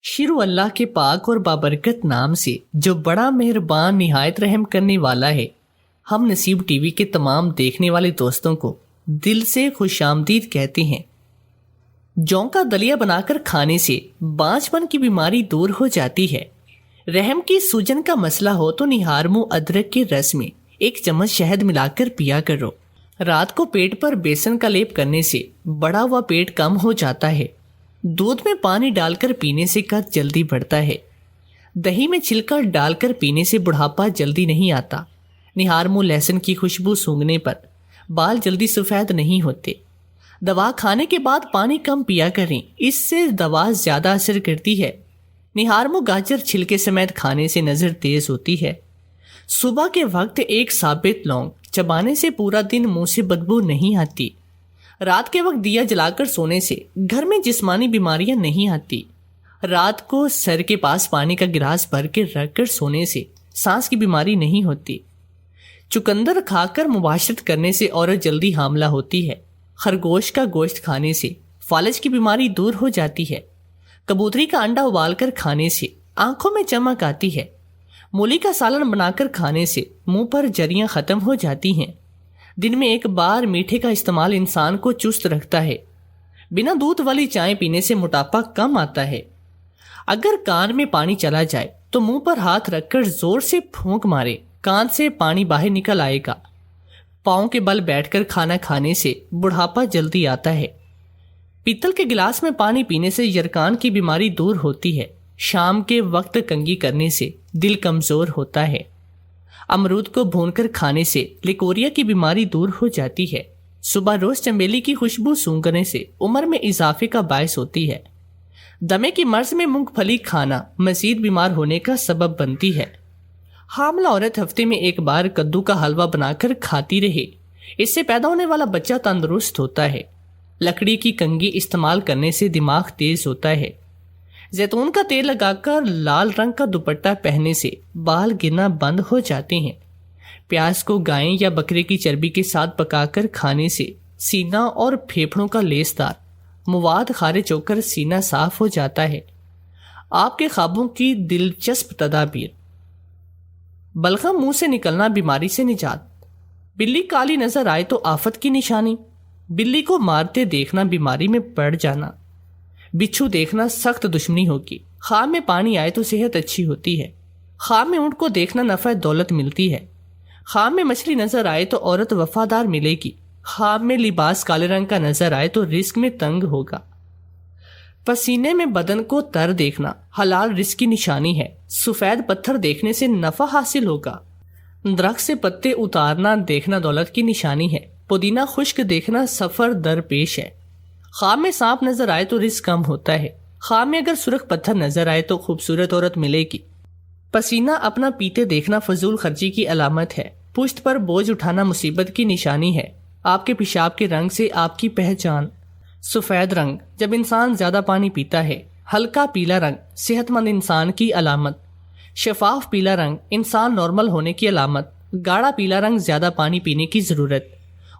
شروع اللہ کے پاک اور بابرکت نام سے جو بڑا مہربان نہایت رحم کرنے والا ہے۔ ہم نصیب ٹی وی کے تمام دیکھنے والے دوستوں کو دل سے خوش آمدید کہتے ہیں۔ جون کا دلیا بنا کر کھانے سے بانجھ پن کی بیماری دور ہو جاتی ہے۔ رحم کی سوجن کا مسئلہ ہو تو نہار منہ ادرک کے رس میں 1 چمچ شہد ملا کر پیا کرو۔ رات کو پیٹ پر بیسن کا لیپ کرنے سے بڑا ہوا پیٹ کم ہو جاتا ہے۔ دودھ میں پانی ڈال کر پینے سے قد جلدی بڑھتا ہے۔ دہی میں چھلکا ڈال کر پینے سے بڑھاپا جلدی نہیں آتا۔ نہار منہ لہسن کی خوشبو سونگھنے پر بال جلدی سفید نہیں ہوتے۔ دوا کھانے کے بعد پانی کم پیا کریں، اس سے دوا زیادہ اثر کرتی ہے۔ نہار منہ گاجر چھلکے سمیت کھانے سے نظر تیز ہوتی ہے۔ صبح کے وقت 1 ثابت لونگ چبانے سے پورا دن منہ سے بدبو نہیں آتی۔ رات کے وقت دیا جلا کر سونے سے گھر میں جسمانی بیماریاں نہیں آتی۔ رات کو سر کے پاس پانی کا گلاس بھر کے رکھ کر سونے سے سانس کی بیماری نہیں ہوتی۔ چقندر کھا کر مباشرت کرنے سے عورت جلدی حاملہ ہوتی ہے۔ خرگوش کا گوشت کھانے سے فالج کی بیماری دور ہو جاتی ہے۔ کبوتری کا انڈا ابال کر کھانے سے آنکھوں میں چمک آتی ہے۔ مولی کا سالن بنا کر کھانے سے منہ پر جریاں ختم ہو جاتی ہیں۔ دن میں 1 بار میٹھے کا استعمال انسان کو چست رکھتا ہے۔ بنا دودھ والی چائے پینے سے موٹاپا کم آتا ہے۔ اگر کان میں پانی چلا جائے تو منہ پر ہاتھ رکھ کر زور سے پھونک مارے، کان سے پانی باہر نکل آئے گا۔ پاؤں کے بل بیٹھ کر کھانا کھانے سے بڑھاپا جلدی آتا ہے۔ پیتل کے گلاس میں پانی پینے سے یرکان کی بیماری دور ہوتی ہے۔ شام کے وقت کنگھی کرنے سے دل کمزور ہوتا ہے۔ امرود کو بھون کر کھانے سے لیکوریا کی بیماری دور ہو جاتی ہے۔ صبح روز چنبیلی کی خوشبو سونگھنے سے عمر میں اضافے کا باعث ہوتی ہے۔ دمے کی مرض میں مونگ پھلی کھانا مزید بیمار ہونے کا سبب بنتی ہے۔ حاملہ عورت ہفتے میں 1 بار کدو کا حلوہ بنا کر کھاتی رہے، اس سے پیدا ہونے والا بچہ تندرست ہوتا ہے۔ لکڑی کی کنگھی استعمال کرنے سے دماغ تیز ہوتا ہے۔ زیتون کا تیل لگا کر لال رنگ کا دوپٹہ پہننے سے بال گرنا بند ہو جاتے ہیں۔ پیاز کو گائے یا بکرے کی چربی کے ساتھ پکا کر کھانے سے سینہ اور پھیپھڑوں کا لیسدار مواد خارج ہو کر سینہ صاف ہو جاتا ہے۔ آپ کے خوابوں کی دلچسپ تدابیر۔ بلغم منہ سے نکلنا بیماری سے نجات۔ بلی کالی نظر آئے تو آفت کی نشانی۔ بلی کو مارتے دیکھنا بیماری میں پڑ جانا۔ بچھو دیکھنا سخت دشمنی ہوگی۔ خواب میں پانی آئے تو صحت اچھی ہوتی ہے۔ خواب میں اونٹ کو دیکھنا نفع دولت ملتی ہے۔ خواب میں مچھلی نظر آئے تو عورت وفادار ملے گی۔ خواب میں لباس کالے رنگ کا نظر آئے تو رزق میں تنگ ہوگا۔ پسینے میں بدن کو تر دیکھنا حلال رزق کی نشانی ہے۔ سفید پتھر دیکھنے سے نفع حاصل ہوگا۔ درخت سے پتے اتارنا دیکھنا دولت کی نشانی ہے۔ پودینہ خشک دیکھنا سفر درپیش ہے۔ خواب میں سانپ نظر آئے تو رزق کم ہوتا ہے۔ خواب میں اگر سرخ پتھر نظر آئے تو خوبصورت عورت ملے گی۔ پسینہ اپنا پیتے دیکھنا فضول خرچی کی علامت ہے۔ پشت پر بوجھ اٹھانا مصیبت کی نشانی ہے۔ آپ کے پیشاب کے رنگ سے آپ کی پہچان۔ سفید رنگ جب انسان زیادہ پانی پیتا ہے۔ ہلکا پیلا رنگ صحت مند انسان کی علامت۔ شفاف پیلا رنگ انسان نارمل ہونے کی علامت۔ گاڑھا پیلا رنگ زیادہ پانی پینے کی ضرورت۔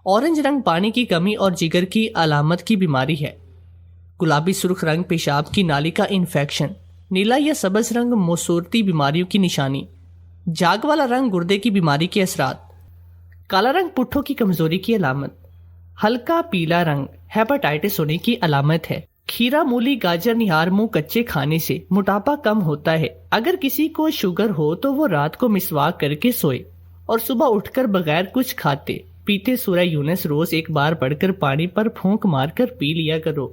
اورنج رنگ پانی کی کمی اور جگر کی علامت کی بیماری ہے۔ گلابی سرخ رنگ پیشاب کی نالی کا انفیکشن۔ نیلا یا سبز رنگ موسورتی بیماریوں کی نشانی۔ جاگ والا رنگ گردے کی بیماری کے اثرات۔ کالا رنگ پٹھوں کی کمزوری کی علامت۔ ہلکا پیلا رنگ ہیپاٹائٹس ہونے کی علامت ہے۔ کھیرا، مولی، گاجر، نہار منہ کچے کھانے سے موٹاپا کم ہوتا ہے۔ اگر کسی کو شوگر ہو تو وہ رات کو مسواک کر کے سوئے اور صبح اٹھ کر بغیر کچھ کھاتے پیتے سورہ یونس روز 1 بار پڑھ کر پانی پر پھونک مار کر پی لیا کرو۔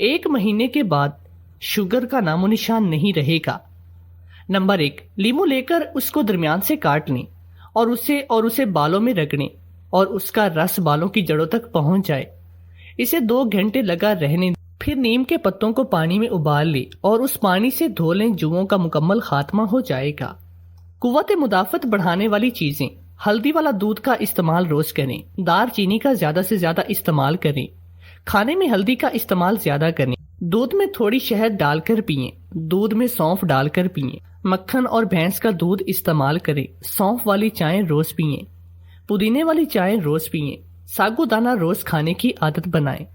1 مہینے کے بعد شوگر کا نام و نشان نہیں رہے گا۔ نمبر 1، لیمو لے کر اس کو درمیان سے کاٹ لیں اور اسے بالوں میں رگڑیں اور اس کا رس بالوں کی جڑوں تک پہنچ جائے۔ اسے 2 گھنٹے لگا رہنے دیں۔ پھر نیم کے پتوں کو پانی میں ابال لیں اور اس پانی سے دھو لیں۔ جوؤں کا مکمل خاتمہ ہو جائے گا۔ قوت مدافعت بڑھانے والی چیزیں۔ ہلدی والا دودھ کا استعمال روز کریں۔ دار چینی کا زیادہ سے زیادہ استعمال کریں۔ کھانے میں ہلدی کا استعمال زیادہ کریں۔ دودھ میں تھوڑی شہد ڈال کر پئیں۔ دودھ میں سونف ڈال کر پئیں۔ مکھن اور بھینس کا دودھ استعمال کریں۔ سونف والی چائے روز پئیں۔ پودینے والی چائے روز پئیں۔ ساگو دانہ روز کھانے کی عادت بنائیں۔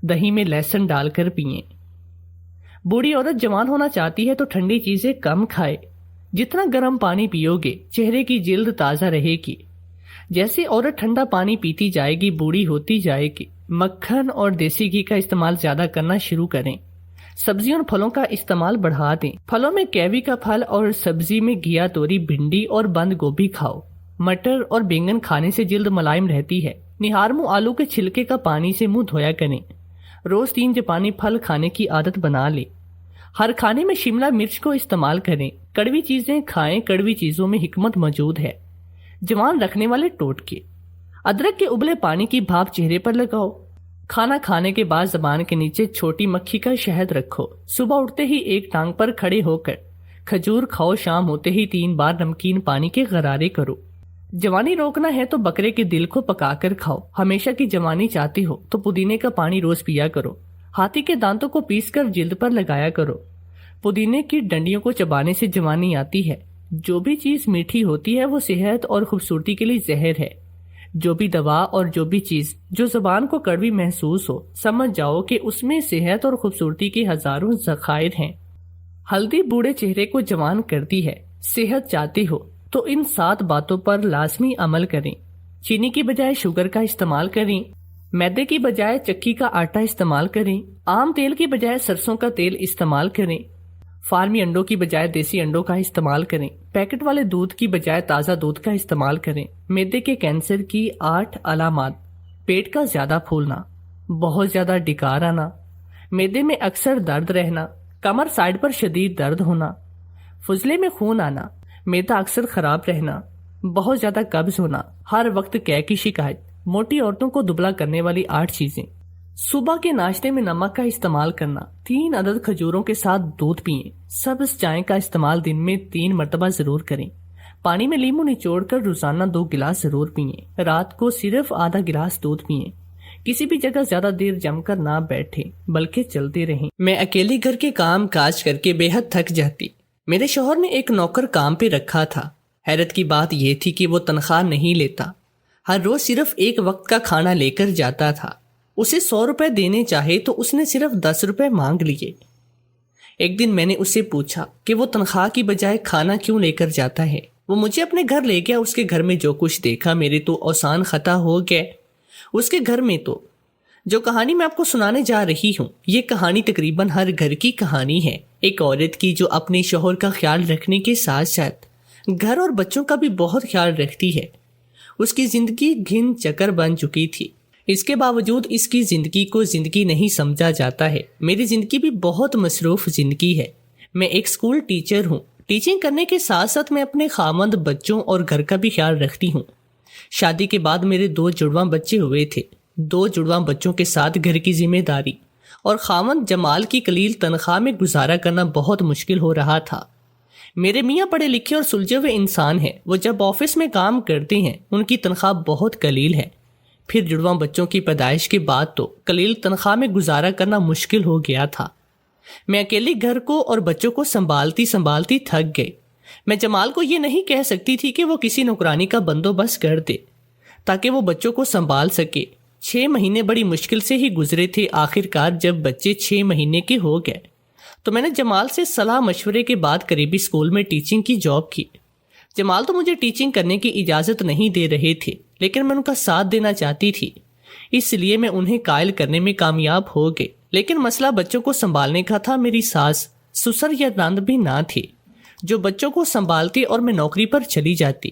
دہی میں لہسن ڈال کر پئیں۔ بوڑھی عورت جوان ہونا چاہتی ہے تو ٹھنڈی چیزیں کم کھائے. جتنا گرم پانی پیو گے چہرے کی جلد تازہ رہے گی. جیسے عورت ٹھنڈا پانی پیتی جائے گی بوڑھی ہوتی جائے گی. مکھن اور دیسی گھی کا استعمال زیادہ کرنا شروع کریں. سبزیوں اور پھلوں کا استعمال بڑھا دیں. پھلوں میں کیوی کا پھل اور سبزی میں گھیا توری بھنڈی اور بند گوبھی کھاؤ. مٹر اور بینگن کھانے سے جلد ملائم رہتی ہے. نہارمو آلو کے چھلکے کا پانی سے منہ دھویا کریں. روز 3 جاپانی پھل کھانے کی عادت بنا لیں. ہر کھانے میں شملہ مرچ کو استعمال کریں. کڑوی چیزیں کھائیں. کڑوی چیزوں میں حکمت موجود ہے. جوان رکھنے والے ٹوٹکے. ادرک کے ابلے پانی کی بھاپ چہرے پر لگاؤ. کھانا کھانے کے بعد زبان کے نیچے چھوٹی مکھی کا شہد رکھو. صبح اٹھتے ہی ایک ٹانگ پر کھڑے ہو کر کھجور کھاؤ. شام ہوتے ہی 3 بار نمکین پانی کے غرارے کرو. جوانی روکنا ہے تو بکرے کے دل کو پکا کر کھاؤ. ہمیشہ کی جوانی چاہتی ہو تو پودینے کا پانی روز پیا کرو. ہاتھی کے دانتوں کو پیس کر جلد پر لگایا کرو. پودینے کی ڈنڈیوں کو چبانے سے جوانی آتی ہے. جو بھی چیز میٹھی ہوتی ہے وہ صحت اور خوبصورتی کے لیے زہر ہے. جو بھی دوا اور جو بھی چیز جو زبان کو کڑوی محسوس ہو سمجھ جاؤ کہ اس میں صحت اور خوبصورتی کے ہزاروں ذخائر ہیں. ہلدی بوڑھے چہرے کو جوان کرتی ہے. صحت چاہتے ہو تو ان 7 باتوں پر لازمی عمل کریں. چینی کی بجائے شوگر کا استعمال کریں. میدے کی بجائے چکی کا آٹا استعمال کریں. عام تیل کی بجائے سرسوں کا تیل استعمال کریں. فارمی انڈوں کی بجائے دیسی انڈوں کا استعمال کریں. پیکٹ والے دودھ کی بجائے تازہ دودھ کا استعمال کریں. معدے کے کینسر کی 8 علامات: پیٹ کا زیادہ پھولنا، بہت زیادہ ڈکار آنا، معدے میں اکثر درد رہنا، کمر سائڈ پر شدید درد ہونا، فضلے میں خون آنا، معدہ اکثر خراب رہنا، بہت زیادہ قبض ہونا، ہر وقت قے کی شکایت. موٹی عورتوں کو دبلا کرنے والی 8 چیزیں: صبح کے ناشتے میں نمک کا استعمال کرنا. 3 عدد کھجوروں کے ساتھ دودھ پئیں. سبز چائے کا استعمال دن میں 3 مرتبہ ضرور کریں. پانی میں لیمو نچوڑ کر روزانہ 2 گلاس ضرور پئیں. رات کو صرف آدھا گلاس دودھ پئیں. کسی بھی جگہ زیادہ دیر جم کر نہ بیٹھیں بلکہ چلتے رہیں. میں اکیلی گھر کے کام کاج کر کے بے حد تھک جاتی. میرے شوہر نے ایک نوکر کام پہ رکھا تھا. حیرت کی بات یہ تھی کہ وہ تنخواہ نہیں لیتا. ہر روز صرف ایک وقت کا کھانا لے کر جاتا تھا. اسے 100 روپے دینے چاہے تو اس نے صرف 10 روپے مانگ لیے. ایک دن میں نے اس سے پوچھا کہ وہ تنخواہ کی بجائے کھانا کیوں لے کر جاتا ہے. وہ مجھے اپنے گھر لے گیا. اس کے گھر میں جو کچھ دیکھا میرے تو اوسان خطا ہو گئے. اس کے گھر میں تو جو کہانی میں آپ کو سنانے جا رہی ہوں یہ کہانی تقریباً ہر گھر کی کہانی ہے. ایک عورت کی جو اپنے شوہر کا خیال رکھنے کے ساتھ ساتھ گھر اور بچوں کا بھی بہت خیال رکھتی ہے. اس کی زندگی گھن چکر بن چکی تھی. اس کے باوجود اس کی زندگی کو زندگی نہیں سمجھا جاتا ہے. میری زندگی بھی بہت مصروف زندگی ہے. میں ایک اسکول ٹیچر ہوں. ٹیچنگ کرنے کے ساتھ ساتھ میں اپنے خامند بچوں اور گھر کا بھی خیال رکھتی ہوں. شادی کے بعد میرے 2 جڑواں بچے ہوئے تھے. 2 جڑواں بچوں کے ساتھ گھر کی ذمہ داری اور خامند جمال کی قلیل تنخواہ میں گزارا کرنا بہت مشکل ہو رہا تھا. میرے میاں پڑھے لکھے اور سلجھے ہوئے انسان ہیں. وہ جب آفس میں کام کرتے ہیں ان کی تنخواہ بہت قلیل ہے. پھر جڑواں بچوں کی پیدائش کے بعد تو قلیل تنخواہ میں گزارا کرنا مشکل ہو گیا تھا. میں اکیلی گھر کو اور بچوں کو سنبھالتی تھک گئی. میں جمال کو یہ نہیں کہہ سکتی تھی کہ وہ کسی نوکرانی کا بندوبست کر دے تاکہ وہ بچوں کو سنبھال سکے. 6 مہینے بڑی مشکل سے ہی گزرے تھے. آخر کار جب بچے 6 مہینے کے ہو گئے تو میں نے جمال سے صلاح مشورے کے بعد قریبی اسکول میں ٹیچنگ کی جاب کی. جمال تو مجھے ٹیچنگ کرنے کی اجازت نہیں دے رہے تھے لیکن میں ان کا ساتھ دینا چاہتی تھی. اس لیے میں انہیں قائل کرنے میں کامیاب ہو گئی. لیکن مسئلہ بچوں کو سنبھالنے کا تھا. میری ساس سسر یا نند بھی نہ تھی جو بچوں کو سنبھالتی اور میں نوکری پر چلی جاتی.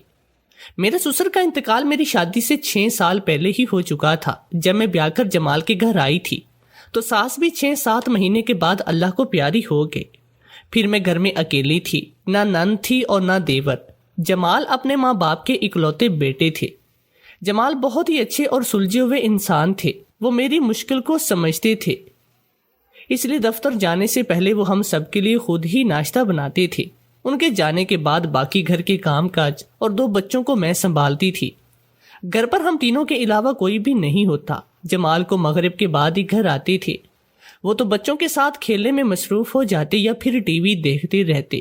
میرے سسر کا انتقال میری شادی سے 6 سال پہلے ہی ہو چکا تھا. جب میں بیاہ کر جمال کے گھر آئی تھی تو ساس بھی 6-7 مہینے کے بعد اللہ کو پیاری ہو گئی. پھر میں گھر میں اکیلی تھی. نہ نند تھی اور نہ دیور. جمال اپنے ماں باپ کے اکلوتے بیٹے تھے. جمال بہت ہی اچھے اور سلجھے ہوئے انسان تھے. وہ میری مشکل کو سمجھتے تھے. اس لیے دفتر جانے سے پہلے وہ ہم سب کے لیے خود ہی ناشتہ بناتے تھے. ان کے جانے کے بعد باقی گھر کے کام کاج اور 2 بچوں کو میں سنبھالتی تھی. گھر پر ہم تینوں کے علاوہ کوئی بھی نہیں ہوتا. جمال کو مغرب کے بعد ہی گھر آتے تھے. وہ تو بچوں کے ساتھ کھیلنے میں مصروف ہو جاتے یا پھر ٹی وی دیکھتے رہتے.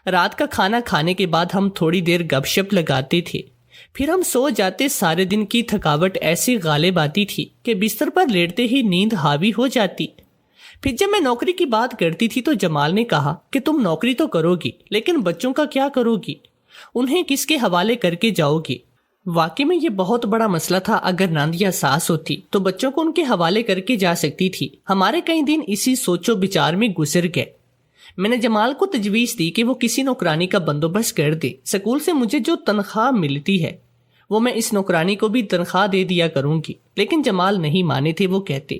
رات کا کھانا کھانے کے بعد ہم تھوڑی دیر گپ شپ لگاتے تھے. پھر ہم سو جاتے. سارے دن کی تھکاوٹ ایسی غالب آتی تھی کہ بستر پر لیٹتے ہی نیند حاوی ہو جاتی. پھر جب میں نوکری کی بات کرتی تھی تو جمال نے کہا کہ تم نوکری تو کرو گی لیکن بچوں کا کیا کرو گی، انہیں کس کے حوالے کر کے جاؤ گی؟ واقعی میں یہ بہت بڑا مسئلہ تھا۔ اگر ناند یا ساس ہوتی تو بچوں کو ان کے حوالے کر کے جا سکتی تھی۔ ہمارے کئی دن اسی سوچو بچار میں گزر گئے۔ میں نے جمال کو تجویز دی کہ وہ کسی نوکرانی کا بندوبست کر دے۔ سکول سے مجھے جو تنخواہ ملتی ہے وہ میں اس نوکرانی کو بھی تنخواہ دے دیا کروں گی، لیکن جمال نہیں مانے تھے۔ وہ کہتے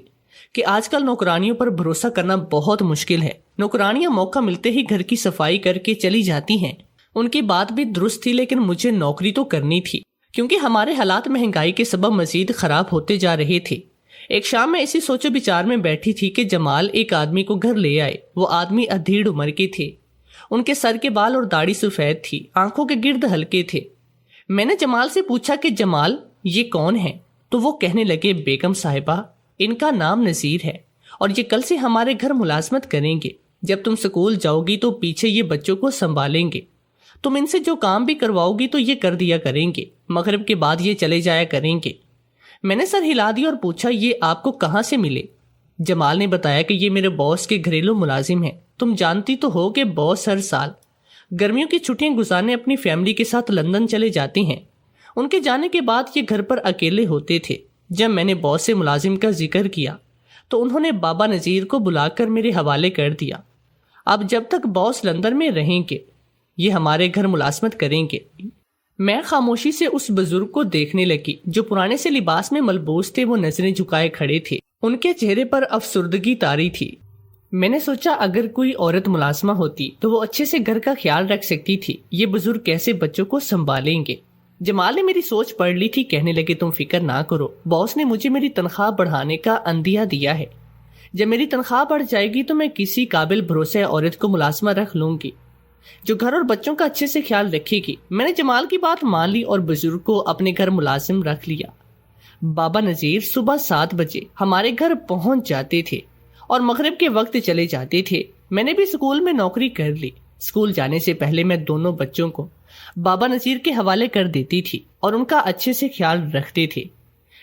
کہ آج کل نوکرانیوں پر بھروسہ کرنا بہت مشکل ہے۔ نوکرانیاں موقع ملتے ہی گھر کی صفائی کر کے چلی جاتی ہیں۔ ان کی بات بھی درست تھی، لیکن مجھے نوکری تو کرنی تھی کیونکہ ہمارے حالات مہنگائی کے سبب مزید خراب ہوتے جا رہے تھے۔ ایک شام میں اسی سوچو بچار میں بیٹھی تھی کہ جمال ایک آدمی کو گھر لے آئے۔ وہ آدمی ادھیڑ عمر کے تھے، ان کے سر کے بال اور داڑھی سفید تھی، آنکھوں کے گرد ہلکے تھے۔ میں نے جمال سے پوچھا کہ جمال یہ کون ہے؟ تو وہ کہنے لگے بیگم صاحبہ ان کا نام نذیر ہے اور یہ کل سے ہمارے گھر ملازمت کریں گے۔ جب تم سکول جاؤ گی تو پیچھے یہ بچوں کو سنبھالیں گے، تم ان سے جو کام بھی کرواؤ گی تو یہ کر دیا کریں گے، مغرب کے بعد یہ چلے جایا کریں گے۔ میں نے سر ہلا دیا اور پوچھا یہ آپ کو کہاں سے ملے؟ جمال نے بتایا کہ یہ میرے باس کے گھریلو ملازم ہیں۔ تم جانتی تو ہو کہ باس ہر سال گرمیوں کی چھٹیاں گزارنے اپنی فیملی کے ساتھ لندن چلے جاتے ہیں۔ ان کے جانے کے بعد یہ گھر پر اکیلے ہوتے تھے۔ جب میں نے باس سے ملازم کا ذکر کیا تو انہوں نے بابا نذیر کو بلا کر میرے حوالے کر دیا۔ اب جب تک باس لندن میں رہیں گے یہ ہمارے گھر ملازمت کریں گے۔ میں خاموشی سے اس بزرگ کو دیکھنے لگی جو پرانے سے لباس میں ملبوس تھے۔ وہ نظریں جھکائے کھڑے تھے، ان کے چہرے پر افسردگی طاری تھی۔ میں نے سوچا اگر کوئی عورت ملازمہ ہوتی تو وہ اچھے سے گھر کا خیال رکھ سکتی تھی، یہ بزرگ کیسے بچوں کو سنبھالیں گے؟ جمال نے میری سوچ پڑھ لی تھی، کہنے لگے تم فکر نہ کرو، باس نے مجھے میری تنخواہ بڑھانے کا عندیہ دیا ہے۔ جب میری تنخواہ بڑھ جائے گی تو میں کسی قابل بھروسے عورت کو ملازمہ رکھ لوں گی جو گھر اور بچوں کا اچھے سے خیال رکھے گی۔ میں نے جمال کی بات مان لی اور بزرگ کو اپنے گھر ملازم رکھ لیا۔ بابا نذیر صبح 7 بجے ہمارے گھر پہنچ جاتے تھے اور مغرب کے وقت چلے جاتے تھے۔ میں نے بھی اسکول میں نوکری کر لی۔ اسکول جانے سے پہلے میں دونوں بچوں کو بابا نذیر کے حوالے کر دیتی تھی اور ان کا اچھے سے خیال رکھتے تھے،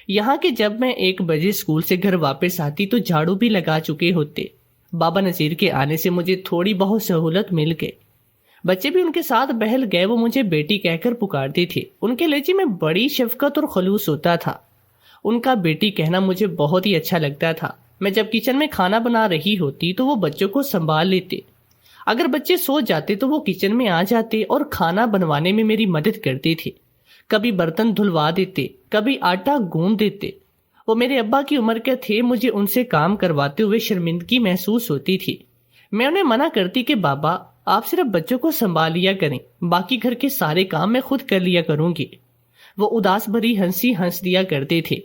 یہاں کہ جب میں 1 بجے اسکول سے گھر واپس آتی تو جھاڑو بھی لگا چکے ہوتے۔ بابا نذیر کے آنے سے مجھے تھوڑی بہت سہولت مل گئی۔ بچے بھی ان کے ساتھ بہل گئے۔ وہ مجھے بیٹی کہہ کر پکارتے تھے۔ ان کے لہجے میں بڑی شفقت اور خلوص ہوتا تھا۔ ان کا بیٹی کہنا مجھے بہت ہی اچھا لگتا تھا۔ میں جب کچن میں کھانا بنا رہی ہوتی تو وہ بچوں کو سنبھال لیتے۔ اگر بچے سو جاتے تو وہ کچن میں آ جاتے اور کھانا بنوانے میں میری مدد کرتے تھے۔ کبھی برتن دھلوا دیتے، کبھی آٹا گوندھ دیتے۔ وہ میرے ابا کی عمر کے تھے، مجھے ان سے کام کرواتے ہوئے شرمندگی محسوس ہوتی تھی۔ میں انہیں منع کرتی کہ بابا آپ صرف بچوں کو سنبھال لیا کریں، باقی گھر کے سارے کام میں خود کر لیا کروں گی۔ وہ اداس بھری ہنسی ہنس دیا کرتے تھے۔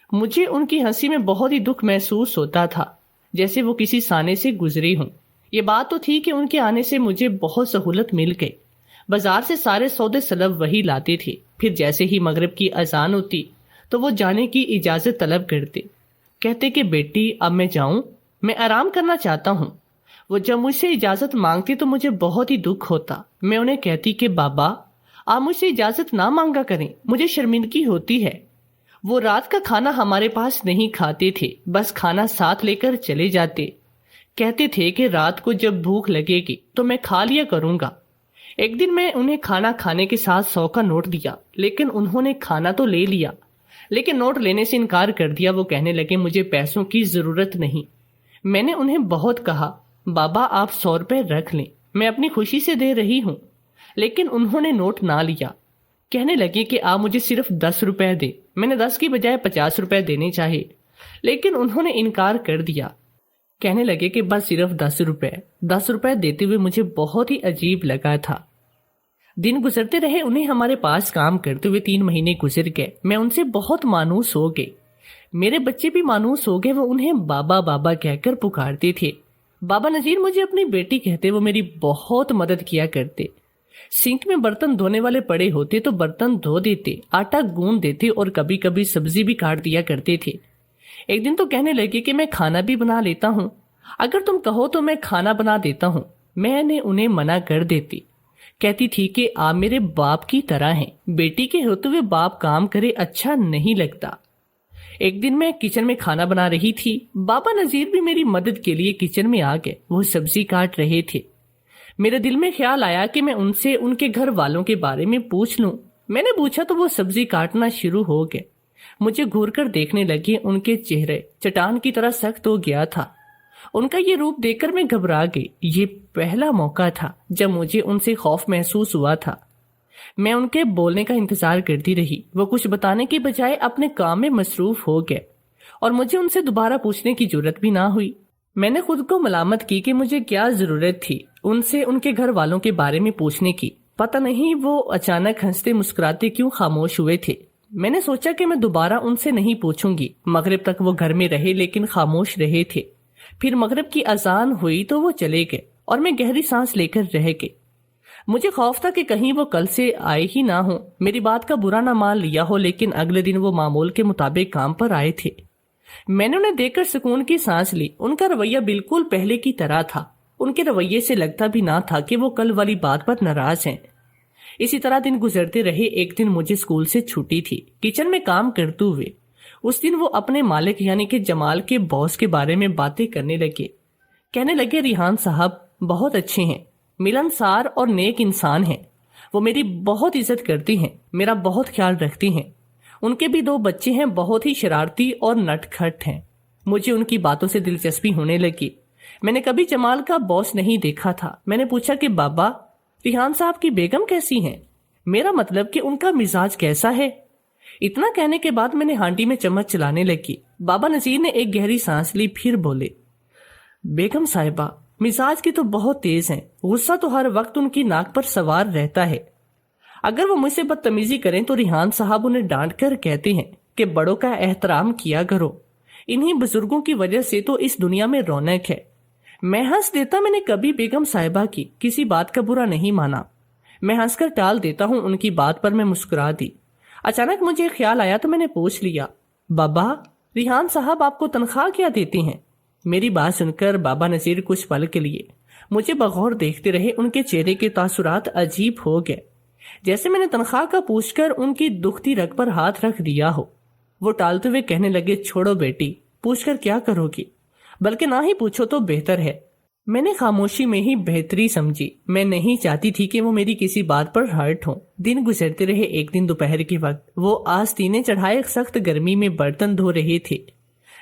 مجھے ان کی ہنسی میں بہت ہی دکھ محسوس ہوتا تھا، جیسے وہ کسی سانے سے گزری ہوں۔ یہ بات تو تھی کہ ان کے آنے سے مجھے بہت سہولت مل گئی۔ بازار سے سارے سودے سلب وہی لاتے تھے۔ پھر جیسے ہی مغرب کی اذان ہوتی تو وہ جانے کی اجازت طلب کرتے، کہتے کہ بیٹی اب میں جاؤں، میں آرام کرنا چاہتا ہوں۔ وہ جب مجھ سے اجازت مانگتی تو مجھے بہت ہی دکھ ہوتا۔ میں انہیں کہتی کہ بابا آپ مجھ سے اجازت نہ مانگا کریں، مجھے شرمندگی ہوتی ہے۔ وہ رات کا کھانا ہمارے پاس نہیں کھاتے تھے، بس کھانا ساتھ لے کر چلے جاتے۔ کہتے تھے کہ رات کو جب بھوک لگے گی تو میں کھا لیا کروں گا۔ ایک دن میں انہیں کھانا کھانے کے ساتھ 100 کا نوٹ دیا، لیکن انہوں نے کھانا تو لے لیا لیکن نوٹ لینے سے انکار کر دیا۔ وہ کہنے لگے مجھے پیسوں کی ضرورت نہیں۔ میں نے انہیں بہت کہا بابا آپ 100 روپے رکھ لیں، میں اپنی خوشی سے دے رہی ہوں، لیکن انہوں نے نوٹ نہ لیا۔ کہنے لگے کہ آپ مجھے صرف 10 روپے دے۔ میں نے 10 کی بجائے 50 روپے دینے چاہے، لیکن انہوں نے انکار کر دیا۔ کہنے لگے کہ بس صرف 10 روپے۔ 10 روپے دیتے ہوئے مجھے بہت ہی عجیب لگا تھا۔ دن گزرتے رہے، انہیں ہمارے پاس کام کرتے ہوئے 3 مہینے گزر گئے۔ میں ان سے بہت مانوس ہو گئی، میرے بچے بھی مانوس ہو گئے۔ وہ انہیں بابا بابا کہہ کر پکارتے تھے۔ بابا نذیر مجھے اپنی بیٹی کہتے، وہ میری بہت مدد کیا کرتے۔ سنک میں برتن دھونے والے پڑے ہوتے تو برتن دھو دیتے، آٹا گوندھ دیتے اور کبھی کبھی سبزی بھی کاٹ دیا کرتے تھے۔ ایک دن تو کہنے لگے کہ میں کھانا بھی بنا لیتا ہوں، اگر تم کہو تو میں کھانا بنا دیتا ہوں۔ میں نے انہیں منع کر دیتی، کہتی تھی کہ آپ میرے باپ کی طرح ہیں، بیٹی کے ہوتے ہوئے باپ کام کرے اچھا نہیں لگتا۔ ایک دن میں کچن میں کھانا بنا رہی تھی، بابا نذیر بھی میری مدد کے لیے کچن میں آ گئے۔ وہ سبزی کاٹ رہے تھے۔ میرے دل میں خیال آیا کہ میں ان سے ان کے گھر والوں کے بارے میں پوچھ لوں۔ میں نے پوچھا تو وہ سبزی کاٹنا شروع ہو گئے۔ مجھے گھور کر دیکھنے لگے۔ ان کے چہرے چٹان کی طرح سخت ہو گیا تھا۔ ان کا یہ روپ دیکھ کر میں گھبرا گئی۔ یہ پہلا موقع تھا جب مجھے ان سے خوف محسوس ہوا تھا۔ میں ان کے بولنے کا انتظار کرتی رہی۔ وہ کچھ بتانے کے بجائے اپنے کام میں مصروف ہو گئے اور مجھے ان سے دوبارہ پوچھنے کی جرات بھی نہ ہوئی۔ میں نے خود کو ملامت کی کہ مجھے کیا ضرورت تھی ان سے ان کے گھر والوں کے بارے میں پوچھنے کی۔ پتہ نہیں وہ اچانک ہنستے مسکراتے کیوں خاموش ہوئے تھے۔ میں نے سوچا کہ میں دوبارہ ان سے نہیں پوچھوں گی۔ مغرب تک وہ گھر میں رہے لیکن خاموش رہے تھے۔ پھر مغرب کی اذان ہوئی تو وہ چلے گئے اور میں گہری سانس لے کر رہ گئی۔ مجھے خوف تھا کہ کہیں وہ کل سے آئے ہی نہ ہوں، میری بات کا برا نہ مان لیا ہو، لیکن اگلے دن وہ معمول کے مطابق کام پر آئے تھے۔ میں نے انہیں دیکھ کر سکون کی سانس لی۔ ان کا رویہ بالکل پہلے کی طرح تھا۔ ان کے رویے سے لگتا بھی نہ تھا کہ وہ کل والی بات پر ناراض ہیں۔ اسی طرح دن گزرتے رہے۔ ایک دن مجھے اسکول سے چھٹی تھی۔ کچن میں کام کرتے ہوئے اس دن وہ اپنے مالک یعنی کہ جمال کے باس کے بارے میں باتیں کرنے لگے۔ کہنے لگے ریحان صاحب بہت اچھے ہیں، ملنسار اور نیک انسان ہیں، وہ میری بہت عزت کرتی ہیں، میرا بہت خیال رکھتی ہیں، ان کے بھی 2 بچے ہیں، بہت ہی شرارتی اور نٹ کھٹ ہیں۔ مجھے ان کی باتوں سے دلچسپی ہونے لگی۔ میں نے کبھی جمال کا باس نہیں دیکھا تھا۔ میں نے پوچھا کہ بابا ریحان صاحب کی بیگم کیسی ہیں؟ میرا مطلب کہ ان کا مزاج کیسا ہے؟ اتنا کہنے کے بعد میں نے ہانڈی میں چمچ چلانے لگی۔ بابا نذیر نے ایک گہری سانس لی، پھر بولے بیگم صاحبہ مزاج کی تو بہت تیز ہیں، غصہ تو ہر وقت ان کی ناک پر سوار رہتا ہے۔ اگر وہ مجھ سے بدتمیزی کریں تو ریحان صاحب انہیں ڈانٹ کر کہتے ہیں کہ بڑوں کا احترام کیا کرو، انہی بزرگوں کی وجہ سے تو اس دنیا میں رونق ہے۔ میں ہنس دیتا۔ میں نے کبھی بیگم صاحبہ کی کسی بات کا برا نہیں مانا۔ میں ہنس کر ٹال دیتا ہوں۔ ان کی بات پر میں مسکرا دی۔ اچانک مجھے خیال آیا تو میں نے پوچھ لیا بابا ریحان صاحب آپ کو تنخواہ کیا دیتے ہیں؟ میری بات سن کر بابا نذیر کچھ پل کے لیے مجھے بغور دیکھتے رہے۔ ان کے چہرے کے تاثرات عجیب ہو گئے، جیسے میں نے تنخواہ کا پوچھ کر ان کی دکھتی رگ پر ہاتھ رکھ دیا ہو۔ وہ ٹالتے ہوئے کہنے لگے چھوڑو بیٹی، پوچھ کر کیا کرو گی، بلکہ نہ ہی پوچھو تو بہتر ہے۔ میں نے خاموشی میں ہی بہتری سمجھی۔ میں نہیں چاہتی تھی کہ وہ میری کسی بات پر ہرٹ ہوں۔ دن گزرتے رہے۔ ایک دن دوپہر کے وقت وہ آستینے چڑھائے سخت گرمی میں برتن دھو رہے تھے۔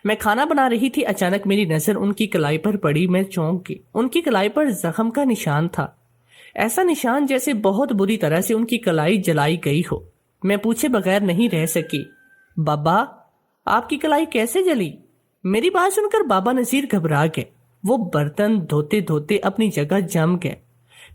میں کھانا بنا رہی تھی۔ اچانک میری نظر ان کی کلائی پر پڑی۔ میں چونک گئی۔ ان کی کلائی پر زخم کا نشان تھا، ایسا نشان جیسے بہت بری طرح سے ان کی کلائی جلائی گئی ہو۔ میں پوچھے بغیر نہیں رہ سکی بابا آپ کی کلائی کیسے جلی؟ میری بات سن کر بابا نذیر گھبرا گئے۔ وہ برتن دھوتے دھوتے اپنی جگہ جم گئے۔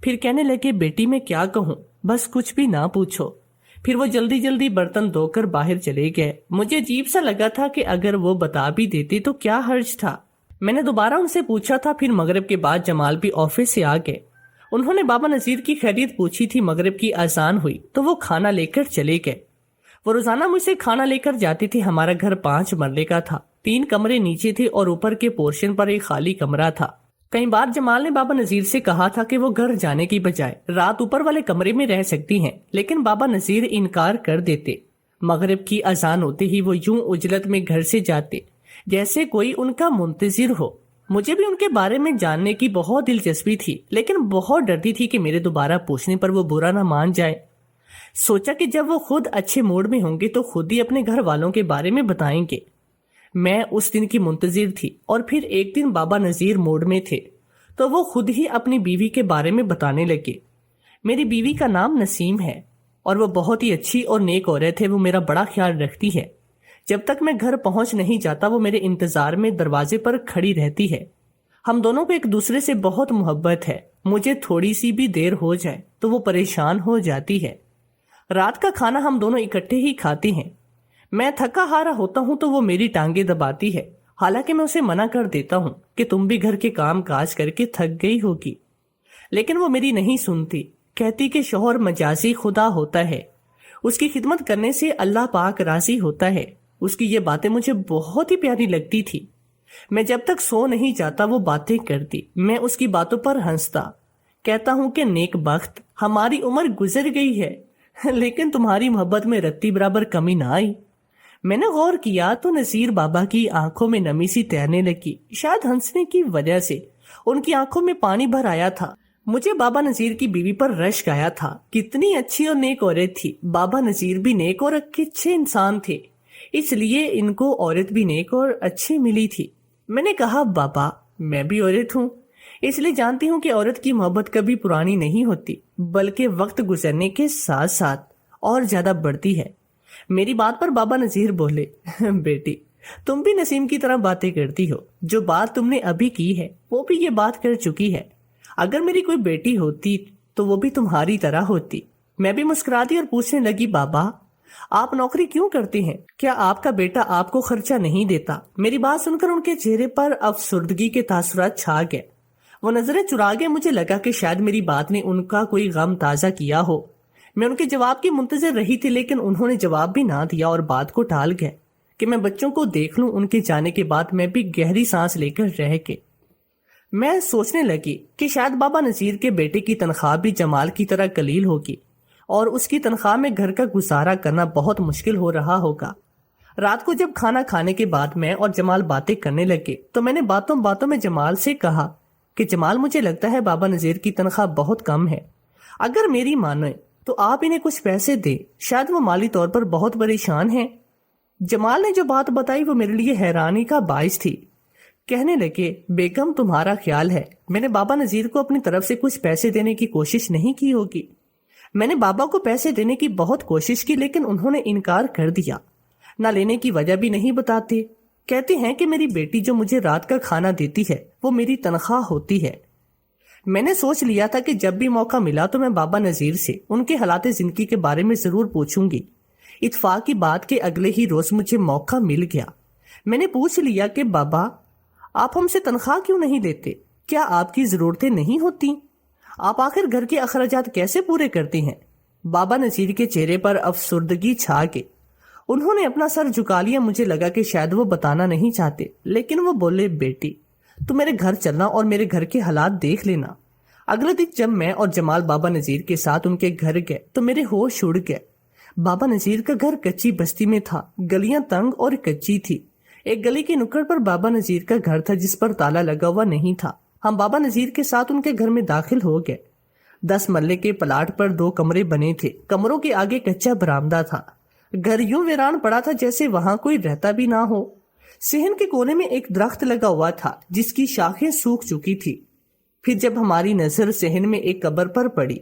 پھر کہنے لگے بیٹی میں کیا کہوں، بس کچھ بھی نہ پوچھو۔ پھر وہ جلدی جلدی برتن دھو کر باہر چلے گئے۔ مجھے عجیب سا لگا تھا کہ اگر وہ بتا بھی دیتے تو کیا حرج تھا۔ میں نے دوبارہ ان سے پوچھا تھا۔ پھر مغرب کے بعد جمال بھی آفس سے آ گئے۔ انہوں نے بابا نذیر کی خیریت پوچھی تھی۔ مغرب کی اذان ہوئی تو وہ کھانا لے کر چلے گئے۔ وہ روزانہ مجھ سے کھانا لے کر جاتے تھے۔ ہمارا گھر 5 مرلے کا تھا، 3 کمرے نیچے تھے اور اوپر کے پورشن پر ایک خالی کمرہ تھا۔ کئی بار جمال نے بابا نذیر سے کہا تھا کہ وہ گھر جانے کی بجائے رات اوپر والے کمرے میں رہ سکتی ہیں، لیکن بابا نذیر انکار کر دیتے۔ مغرب کی اذان ہوتے ہی وہ یوں عجلت میں گھر سے جاتے جیسے کوئی ان کا منتظر ہو۔ مجھے بھی ان کے بارے میں جاننے کی بہت دلچسپی تھی، لیکن بہت ڈرتی تھی کہ میرے دوبارہ پوچھنے پر وہ برا نہ مان جائے۔ سوچا کہ جب وہ خود اچھے موڈ میں ہوں گے تو خود ہی اپنے گھر والوں کے بارے میں بتائیں گے۔ میں اس دن کی منتظر تھی، اور پھر ایک دن بابا نذیر موڈ میں تھے تو وہ خود ہی اپنی بیوی کے بارے میں بتانے لگے۔ میری بیوی کا نام نسیم ہے اور وہ بہت ہی اچھی اور نیک عورت ہے۔ وہ میرا بڑا خیال رکھتی ہے۔ جب تک میں گھر پہنچ نہیں جاتا وہ میرے انتظار میں دروازے پر کھڑی رہتی ہے۔ ہم دونوں کو ایک دوسرے سے بہت محبت ہے۔ مجھے تھوڑی سی بھی دیر ہو جائے تو وہ پریشان ہو جاتی ہے۔ رات کا کھانا ہم دونوں اکٹھے ہی کھاتے ہیں۔ میں تھکا ہارا ہوتا ہوں تو وہ میری ٹانگیں دباتی ہے، حالانکہ میں اسے منع کر دیتا ہوں کہ تم بھی گھر کے کام کاج کر کے تھک گئی ہوگی، لیکن وہ میری نہیں سنتی۔ کہتی کہ شوہر مجازی خدا ہوتا ہے، اس کی خدمت کرنے سے اللہ پاک راضی ہوتا ہے۔ اس کی یہ باتیں مجھے بہت ہی پیاری لگتی تھی۔ میں جب تک سو نہیں جاتا وہ باتیں کرتی۔ میں اس کی باتوں پر ہنستا، کہتا ہوں کہ نیک بخت، ہماری عمر گزر گئی ہے لیکن تمہاری محبت میں رتی برابر کمی نہ آئی۔ میں نے غور کیا تو نذیر بابا کی آنکھوں میں نمی سی تیرنے لگی، شاید ہنسنے کی وجہ سے ان کی آنکھوں میں پانی بھر آیا تھا۔ مجھے بابا نذیر کی بیوی پر رشک آیا تھا، کتنی اچھی اور نیک عورت تھی۔ بابا نذیر بھی نیک اور اچھے انسان تھے، اس لیے ان کو عورت بھی نیک اور اچھی ملی تھی۔ میں نے کہا بابا میں بھی عورت ہوں، اس لیے جانتی ہوں کہ عورت کی محبت کبھی پرانی نہیں ہوتی، بلکہ وقت گزرنے کے ساتھ ساتھ اور زیادہ بڑھتی ہے۔ میری بات پر بابا نذیر بولے، بیٹی تم بھی نسیم کی طرح باتیں کرتی ہو، جو بات تم نے ابھی کی ہے وہ بھی یہ بات کر چکی ہے۔ اگر میری کوئی بیٹی ہوتی تو وہ بھی تمہاری طرح ہوتی۔ میں بھی مسکراتی اور پوچھنے لگی، بابا آپ نوکری کیوں کرتے ہیں؟ کیا آپ کا بیٹا آپ کو خرچہ نہیں دیتا؟ میری بات سن کر ان کے چہرے پر افسردگی کے تاثرات چھا گئے، وہ نظریں چرا گئے۔ مجھے لگا کہ شاید میری بات نے ان کا کوئی غم تازہ کیا ہو۔ میں ان کے جواب کی منتظر رہی تھی، لیکن انہوں نے جواب بھی نہ دیا اور بات کو ٹال گئے کہ میں بچوں کو دیکھ لوں۔ ان کے جانے کے بعد میں بھی گہری سانس لے کر رہ کے میں سوچنے لگی کہ شاید بابا نذیر کے بیٹے کی تنخواہ بھی جمال کی طرح قلیل ہوگی اور اس کی تنخواہ میں گھر کا گزارا کرنا بہت مشکل ہو رہا ہوگا۔ رات کو جب کھانا کھانے کے بعد میں اور جمال باتیں کرنے لگے تو میں نے باتوں باتوں میں جمال سے کہا کہ جمال مجھے لگتا ہے بابا نذیر کی تنخواہ بہت کم ہے، اگر میری مانیں تو آپ انہیں کچھ پیسے دیں، شاید وہ مالی طور پر بہت پریشان ہیں۔ جمال نے جو بات بتائی وہ میرے لیے حیرانی کا باعث تھی۔ کہنے لگے، بیگم تمہارا خیال ہے میں نے بابا نذیر کو اپنی طرف سے کچھ پیسے دینے کی کوشش نہیں کی ہوگی؟ میں نے بابا کو پیسے دینے کی بہت کوشش کی، لیکن انہوں نے انکار کر دیا، نہ لینے کی وجہ بھی نہیں بتاتے۔ کہتے ہیں کہ میری بیٹی جو مجھے رات کا کھانا دیتی ہے وہ میری تنخواہ ہوتی ہے۔ میں نے سوچ لیا تھا کہ جب بھی موقع ملا تو میں بابا نذیر سے ان کے حالات زندگی کے بارے میں ضرور پوچھوں گی۔ اتفاق کی بات کے اگلے ہی روز مجھے موقع مل گیا۔ میں نے پوچھ لیا کہ بابا آپ ہم سے تنخواہ کیوں نہیں لیتے؟ کیا آپ کی ضرورتیں نہیں ہوتی؟ آپ آخر گھر کے اخراجات کیسے پورے کرتے ہیں؟ بابا نذیر کے چہرے پر افسردگی چھا گئی، انہوں نے اپنا سر جھکا لیا۔ مجھے لگا کہ شاید وہ بتانا نہیں چاہتے، لیکن وہ بولے، بیٹی تو میرے گھر چلنا اور میرے گھر کے حالات دیکھ لینا۔ اگلے دن جب میں اور جمال بابا نذیر کے ساتھ ان کے گھر گئے تو میرے ہوش اڑ گئے۔ بابا نذیر کا گھر کچی بستی میں تھا، گلیاں تنگ اور کچی تھی۔ ایک گلی کی نکڑ پر بابا نذیر کا گھر تھا جس پر تالا لگا ہوا نہیں تھا۔ ہم بابا نذیر کے ساتھ ان کے گھر میں داخل ہو گئے۔ 10 مرلے کے پلاٹ پر 2 کمرے بنے تھے، کمروں کے آگے کچا برآمدہ تھا۔ گھر یوں ویران پڑا تھا جیسے وہاں کوئی رہتا بھی نہ ہو۔ صحن کے کونے میں ایک درخت لگا ہوا تھا جس کی شاخیں سوکھ چکی تھی۔ پھر جب ہماری نظر صحن میں ایک قبر پر پڑی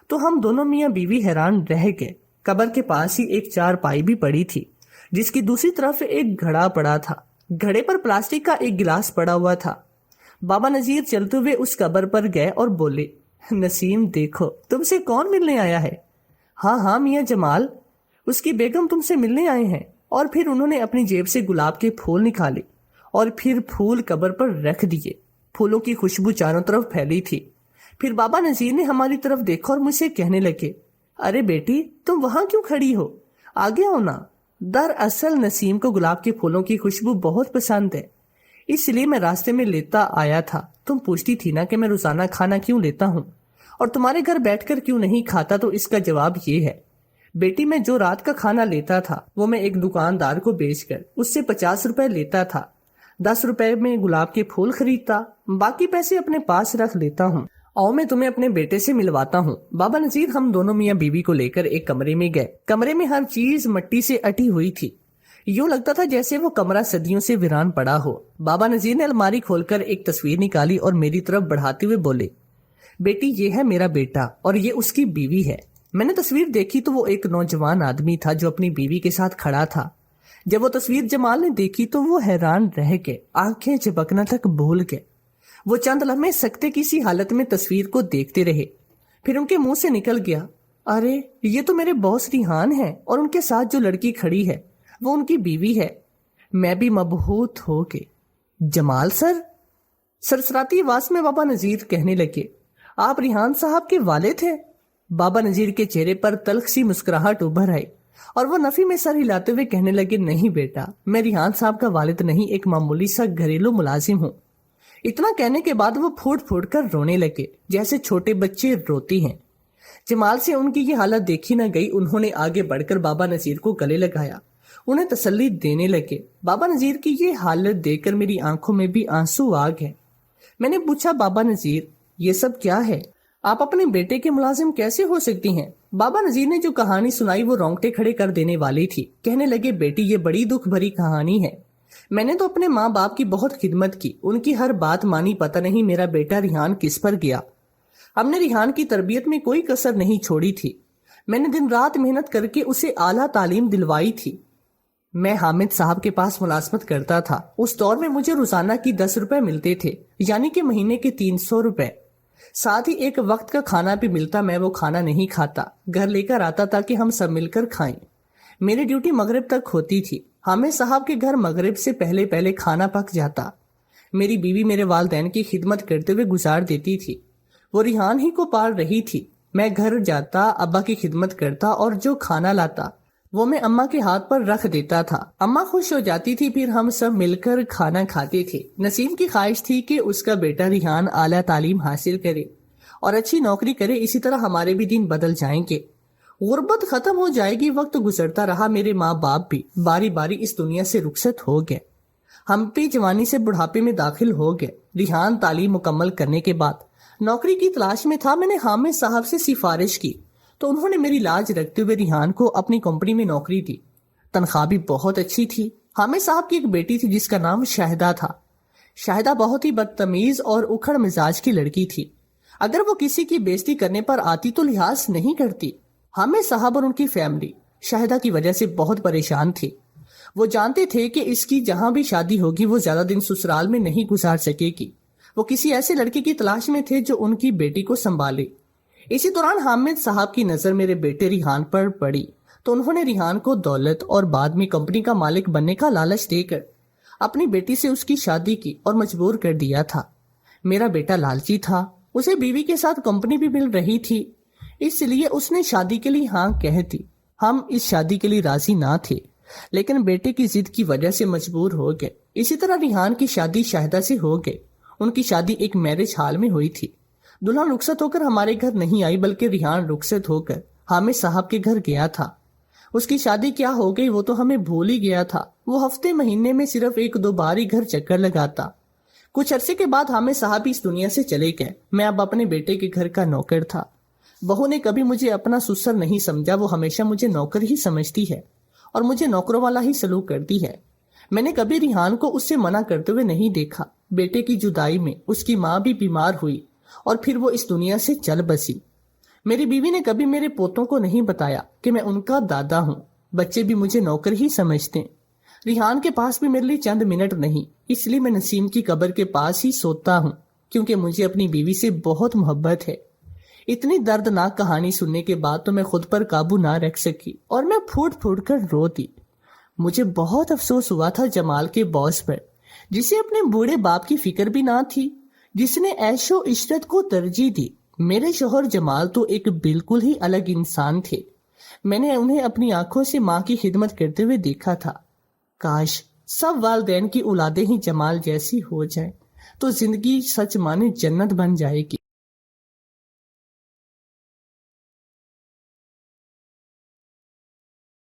تو ہم دونوں میاں بیوی حیران رہ گئے۔ قبر کے پاس ہی ایک چارپائی بھی پڑی تھی جس کی دوسری طرف ایک گھڑا پڑا تھا، گھڑے پر پلاسٹک کا ایک گلاس پڑا ہوا تھا۔ بابا نذیر چلتے ہوئے اس قبر پر گئے اور بولے، نسیم دیکھو تم سے کون ملنے آیا ہے؟ ہاں ہاں میاں جمال، اس کی بیگم تم سے ملنے آئے ہیں۔ اور پھر انہوں نے اپنی جیب سے گلاب کے پھول نکالے اور پھر پھول قبر پر رکھ دیے۔ پھولوں کی خوشبو چاروں طرف پھیلی تھی۔ پھر بابا نذیر نے ہماری طرف دیکھا اور مجھ سے کہنے لگے، ارے بیٹی تم وہاں کیوں کھڑی ہو، آگے آؤ نا۔ دراصل نسیم کو گلاب کے پھولوں کی خوشبو بہت پسند ہے، اس لیے میں راستے میں لیتا آیا تھا۔ تم پوچھتی تھی نا کہ میں روزانہ کھانا کیوں لیتا ہوں اور تمہارے گھر بیٹھ کر کیوں نہیں کھاتا، تو اس کا جواب یہ ہے بیٹی، میں جو رات کا کھانا لیتا تھا وہ میں ایک دکاندار کو بیچ کر اس سے 50 روپے لیتا تھا۔ 10 روپے میں گلاب کے پھول خریدتا، باقی پیسے اپنے پاس رکھ لیتا ہوں۔ آؤ میں تمہیں اپنے بیٹے سے ملواتا ہوں۔ بابا نذیر ہم دونوں میاں بیوی کو لے کر ایک کمرے میں گئے۔ کمرے میں ہر چیز مٹی سے اٹی ہوئی تھی، یوں لگتا تھا جیسے وہ کمرہ صدیوں سے ویران پڑا ہو۔ بابا نذیر نے الماری کھول کر ایک تصویر نکالی اور میری طرف بڑھاتے ہوئے بولے، بیٹی یہ ہے میرا بیٹا اور یہ اس کی بیوی ہے۔ میں نے تصویر دیکھی تو وہ ایک نوجوان آدمی تھا جو اپنی بیوی کے ساتھ کھڑا تھا۔ جب وہ تصویر جمال نے دیکھی تو وہ حیران رہ گئے، آنکھیں جھپکنا تک بھول گئے۔ وہ چند لمحے سکتے کی سی حالت میں تصویر کو دیکھتے رہے، پھر ان کے منہ سے نکل گیا، ارے یہ تو میرے باس ریحان ہے اور ان کے ساتھ جو لڑکی کھڑی ہے وہ ان کی بیوی ہے۔ میں بھی مبہوت ہو کے، جمال سر؟ سرسراتی آواز میں بابا نذیر کہنے لگے، آپ ریحان صاحب کے والد ہیں؟ بابا نذیر کے چہرے پر تلخ سی مسکراہٹ ابھر آئی اور وہ نفی میں سر ہلاتے ہوئے کہنے لگے، نہیں بیٹا، میں ریحان صاحب کا والد نہیں، ایک معمولی سا گھریلو ملازم ہوں۔ اتنا کہنے کے بعد وہ پھوٹ پھوٹ کر رونے لگے جیسے چھوٹے بچے روتی ہیں۔ جمال سے ان کی یہ حالت دیکھی نہ گئی، انہوں نے آگے بڑھ کر بابا نذیر کو گلے لگایا انہیں تسلی دینے لگے۔ بابا نذیر کی یہ حالت دیکھ کر میری آنکھوں میں بھی آنسو آ گئے۔ میں نے پوچھا، بابا نذیر یہ سب کیا ہے؟ آپ اپنے بیٹے کے ملازم کیسے ہو سکتی ہیں؟ بابا نذیر نے جو کہانی سنائی وہ رونگٹے کھڑے کر دینے والی تھی۔ کہنے لگے، بیٹی یہ بڑی دکھ بھری کہانی ہے۔ میں نے تو اپنے ماں باپ کی بہت خدمت کی، ان کی ہر بات مانی، پتہ نہیں میرا بیٹا ریحان کس پر گیا۔ ہم نے ریحان کی تربیت میں کوئی کسر نہیں چھوڑی تھی۔ میں نے دن رات محنت کر کے اسے اعلیٰ تعلیم دلوائی تھی۔ میں حامد صاحب کے پاس ملازمت کرتا تھا۔ اس دور میں مجھے روزانہ کی 10 روپے ملتے تھے، یعنی کہ مہینے کے 300 روپے۔ ساتھ ہی ایک وقت کا کھانا بھی ملتا، میں وہ کھانا نہیں کھاتا، گھر لے کر آتا تھا کہ ہم سب مل کر کھائیں۔ میری ڈیوٹی مغرب تک ہوتی تھی۔ حامد صاحب کے گھر مغرب سے پہلے کھانا پک جاتا۔ میری بیوی میرے والدین کی خدمت کرتے ہوئے گزار دیتی تھی۔ وہ ریحان ہی کو پال رہی تھی۔ میں گھر جاتا، ابا کی خدمت کرتا اور جو کھانا لاتا وہ میں اماں کے ہاتھ پر رکھ دیتا تھا۔ اماں خوش ہو جاتی تھی، پھر ہم سب مل کر کھانا کھاتے تھے۔ نسیم کی خواہش تھی کہ اس کا بیٹا ریحان اعلیٰ تعلیم حاصل کرے اور اچھی نوکری کرے، اسی طرح ہمارے بھی دن بدل جائیں گے، غربت ختم ہو جائے گی۔ وقت گزرتا رہا، میرے ماں باپ بھی باری باری اس دنیا سے رخصت ہو گئے۔ ہم بھی جوانی سے بڑھاپے میں داخل ہو گئے۔ ریحان تعلیم مکمل کرنے کے بعد نوکری کی تلاش میں تھا۔ میں نے حامد صاحب سے سفارش کی تو انہوں نے میری لاج رکھتے ہوئے ریحان کو اپنی کمپنی میں نوکری دی۔ تنخواہ بھی بہت اچھی تھی۔ حامد صاحب کی ایک بیٹی تھی جس کا نام شاہدہ تھا۔ شاہدہ بہت ہی بدتمیز اور اکھڑ مزاج کی لڑکی تھی۔ اگر وہ کسی کی بےزتی کرنے پر آتی تو لحاظ نہیں کرتی۔ حامد صاحب اور ان کی فیملی شاہدہ کی وجہ سے بہت پریشان تھی۔ وہ جانتے تھے کہ اس کی جہاں بھی شادی ہوگی وہ زیادہ دن سسرال میں نہیں گزار سکے گی۔ وہ کسی ایسے لڑکی کی تلاش میں تھے جو ان کی بیٹی کو سنبھالے۔ اسی دوران حامد صاحب کی نظر میرے بیٹے ریحان پر پڑی تو انہوں نے ریحان کو دولت اور بعد میں کمپنی کا مالک بننے کا لالچ دے کر اپنی بیٹی سے اس کی شادی کی اور مجبور کر دیا تھا۔ میرا بیٹا لالچی تھا، اسے بیوی کے ساتھ کمپنی بھی مل رہی تھی، اس لیے اس نے شادی کے لیے ہاں کہہ دی۔ ہم اس شادی کے لیے راضی نہ تھے، لیکن بیٹے کی ضد کی وجہ سے مجبور ہو گئے۔ اسی طرح ریحان کی شادی شاہدہ سے ہو گئے۔ ان کی شادی ایک میرج ہال میں ہوئی تھی۔ دلہن رخصت ہو کر ہمارے گھر نہیں آئی، بلکہ ریحان رخصت ہو کر حامد صاحب کے گھر گیا تھا۔ اس کی شادی کیا ہو گئی وہ تو ہمیں بھول ہی گیا تھا۔ وہ ہفتے مہینے میں صرف 1-2 بار ہی گھر چکر لگاتا۔ کچھ عرصے کے بعد حامد صاحب اس دنیا سے چلے گئے۔ میں اب اپنے بیٹے کے گھر کا نوکر تھا۔ بہو نے کبھی مجھے اپنا سسر نہیں سمجھا، وہ ہمیشہ مجھے نوکر ہی سمجھتی ہے اور مجھے نوکروں والا ہی سلوک کرتی ہے۔ میں نے کبھی ریحان کو اس سے منع کرتے ہوئے نہیں دیکھا۔ بیٹے کی جدائی میں اس کی ماں بھی بیمار ہوئی اور پھر وہ اس دنیا سے چل بسی۔ میری بیوی نے کبھی میرے پوتوں کو نہیں بتایا کہ میں ان کا دادا ہوں۔ بچے بھی مجھے نوکر ہی سمجھتے۔ ریحان کے پاس بھی میرے لیے چند منٹ نہیں، اس لیے میں نسیم کی قبر کے پاس ہی سوتا ہوں، کیونکہ مجھے اپنی بیوی سے بہت محبت ہے۔ اتنی دردناک کہانی سننے کے بعد تو میں خود پر قابو نہ رکھ سکی اور میں پھوٹ پھوٹ کر رو دی۔ مجھے بہت افسوس ہوا تھا جمال کے باس پر، جسے اپنے بوڑھے باپ کی فکر بھی نہ تھی، جس نے عیش و عشرت کو ترجیح دی۔ میرے شوہر جمال تو ایک بالکل ہی الگ انسان تھے۔ میں نے انہیں اپنی آنکھوں سے ماں کی خدمت کرتے ہوئے دیکھا تھا۔ کاش سب والدین کی اولادیں ہی جمال جیسی ہو جائیں تو زندگی سچ مانے جنت بن جائے گی۔